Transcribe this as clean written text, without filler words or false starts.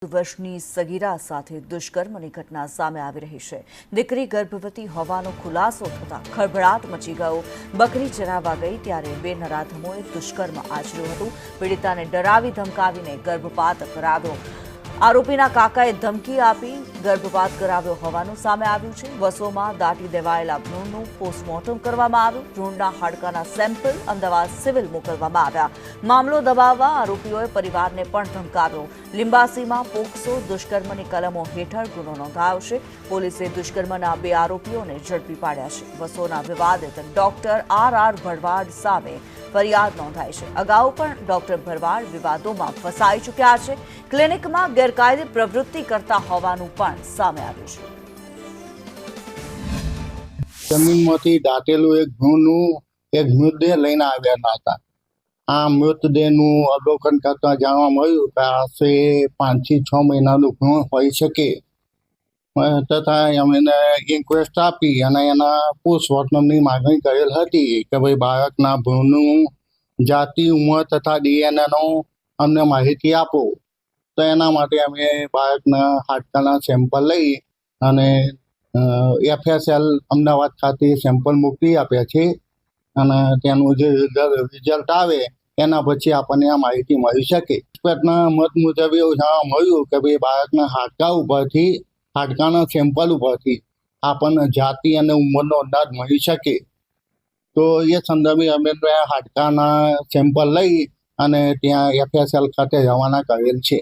વર્ષની સગીરા સાથે દુષ્કર્મની ઘટના સામે આવી રહી છે। દીકરી ગર્ભવતી હોવાનો ખુલાસો થતાં ખળભળાટ મચી ગયો। બકરી ચરાવવા ગઈ ત્યારે બે નરાધમોએ દુષ્કર્મ આચર્યું હતું। પીડિતાને ડરાવી ધમકાવીને ગર્ભપાત કરાવ્યો। આરોપીના કાકાએ ધમકી આપી ગર્ભપાત કરાવ્યો હોવાનું સામે આવ્યું છે। વસોમાં દાટી દેવાયેલા ભ્રૂણનું પોસ્ટમોર્ટમ કરવામાં આવ્યું। ભ્રૂણના હાડકાના સેમ્પલ અમદાવાદ સિવિલ મોકલવામાં આવ્યા। મામલો દબાવવા આરોપીઓએ પરિવારને પણ ધમકાવ્યો। લિંબાસીમાં પોક્સો દુષ્કર્મની કલમો હેઠળ ગુનો નોંધાયો છે। પોલીસે દુષ્કર્મના બે આરોપીઓને ઝડપી પાડ્યા છે। વસોના વિવાદિત ડોક્ટર આર ભરવાડ સામે ફરિયાદ નોંધાઈ છે। અગાઉ પણ ડોક્ટર ભરવાડ વિવાદોમાં ફસાઈ ચૂક્યા છે। ક્લિનિકમાં ગેરકાયદે પ્રવૃત્તિ કરતા હોવાનું પણ સામે આવ્યું છે। જમીનમાંથી દાટેલું એક ભ્રૂણનું એક મૃતદેહ લઈને આવ્યા હતા। આ મૃતદેહનું અવલોકન કરતા જાણવા મળ્યું કે આશરે 5 થી 6 મહિનાનું ભ્રૂણ હોઈ શકે તથા એમને ઇન્ક્વેસ્ટ આપી અને એના પોસ્ટમોર્ટમની માગણી કરેલ હતી કે ભાઈ બાળકના ભ્રૂણનું જાતિ, ઉંમર તથા ડીએનએનો અમને માહિતી આપો। તો એના માટે અમે બાળકના હાડકાના સેમ્પલ લઈ અને FSL અમદાવાદ ખાતે સેમ્પલ મોકલી આપ્યા છે અને તેનું જે રિઝલ્ટ આવે એના પછી આપણને આ માહિતી મળી શકે। એક્સપર્ટના મત મુજબ એવું જાણવા મળ્યું કે ભાઈ બાળકના હાડકાના સેમ્પલ ઉપરથી આપણને જાતિ અને ઉંમરનો અંદાજ મળી શકે। તો એ સંદર્ભે અમે હાડકાના સેમ્પલ લઈ અને ત્યાં FSL ખાતે રવાના કરેલ છે।